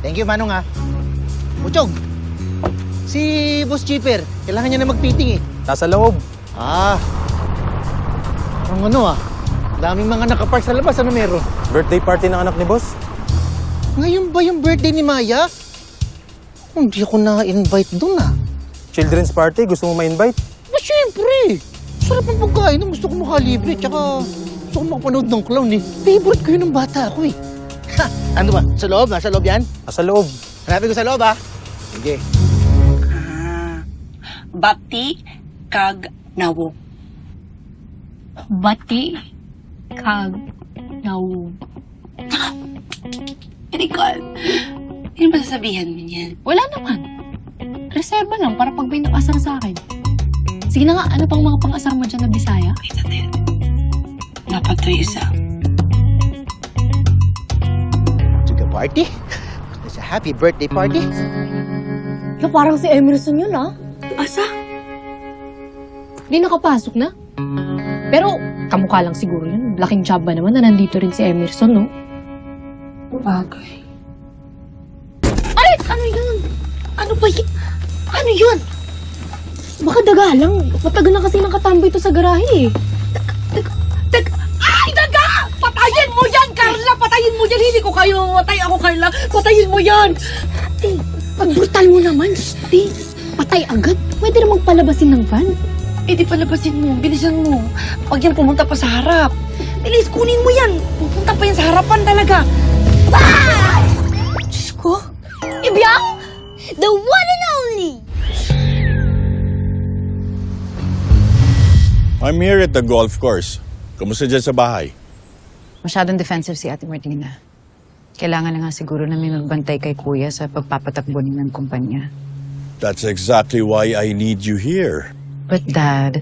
Thank you, Manong ha. Butchog, si Boss Chipper, kailangan niya na mag-fitting eh. Nasa loob. Parang ano daming mga nakapark sa labas. Ano meron? Birthday party ng anak ni boss. Ngayon ba yung birthday ni Maya? Hindi ako na-invite dun Children's party, gusto mo ma-invite? Siyempre! Sarap ang pagkain. Gusto ko makalibre. Tsaka gusto ko makapanood ng clown eh. Favorite ko yun ng bata ako eh. Ha! Ano ba? Sa loob? Nasa loob yan? Nasa loob. Hanapin ko sa loob Sige. Bati kag nawo. Bati kag nawo. Nicole, ano ba sasabihan mo niyan? Wala naman. Reserva lang para pag may nakasar sa akin. Sige na nga, ano pang mga pang-asar mo dyan na Bisaya? Dapat to isa. Sige, party? It's a happy birthday party. Parang si Emerson yun, Asa? Di nakapasok na. Pero, kamukha lang siguro yun. Laking job ba naman na nandito rin si Emerson, no? Bagay. Ay! Ano yun? Ano ba yun? Ano yun? Baka daga lang. Matagal na kasi nakatambay ito sa garahe eh. Ay, daga! Patayin mo yan, Carla! Patayin mo yan! Hindi ko kayo mamatay ako, Carla! Patayin mo yan! Ate, pag brutal mo naman, ate. Patay agad. Pwede namang palabasin ng van. Eh, di palabasin mo. Bilisan mo. Pag yan pumunta pa sa harap. Bilis, kunin mo yan. Pupunta pa yan sa harapan talaga. Ah! Diyos ko. Ibiyang! The one and only! I'm here at the golf course. Kamusta dyan sa bahay? Masyadong defensive si Ate Martina. Kailangan na nga siguro na may magbantay kay Kuya sa pagpapatakbo ng kumpanya. That's exactly why I need you here. But Dad,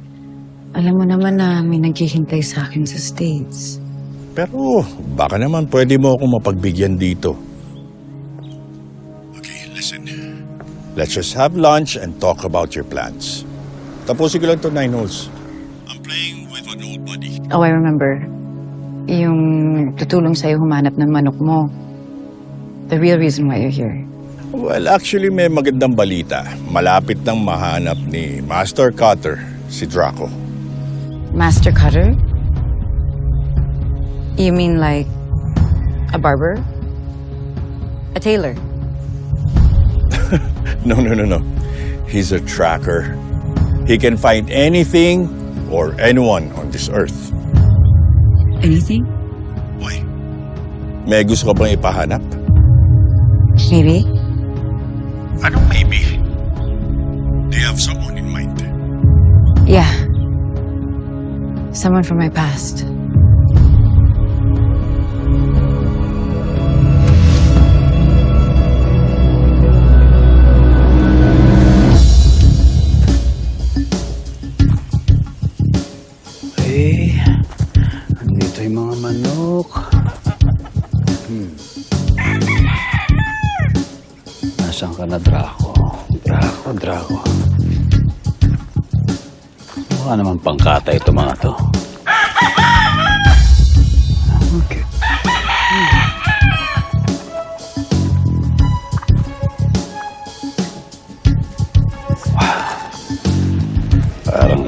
alam mo naman na may naghihintay sa akin sa States. Pero baka naman pwede mo akong mapagbigyan dito. Okay, listen. Let's just have lunch and talk about your plans. Tapusin ko lang to 9 holes. I'm playing with an old buddy. Oh, I remember. Yung tutulong sa'yo humanap ng manok mo. The real reason why you're here. Well, actually may magandang balita. Malapit nang mahanap ni Master Cutter, si Draco. Master Cutter? You mean like a barber? A tailor? No. He's a tracker. He can find anything or anyone on this earth. Anything? Why? May gusto ka bang ipahanap? Maybe. Anong maybe? Do you have someone in mind? Yeah. Someone from my past. Okay. Andito yung mga manok. Nasaan ka na, Draco? Draco. Mukha naman pangkata ito mga to. Okay. Parang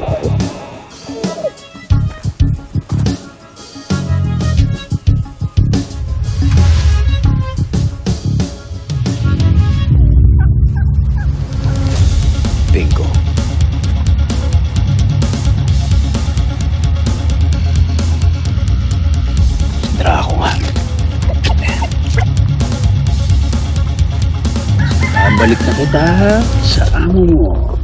bingo. Draco nga. Babalik na kita sa amo mo.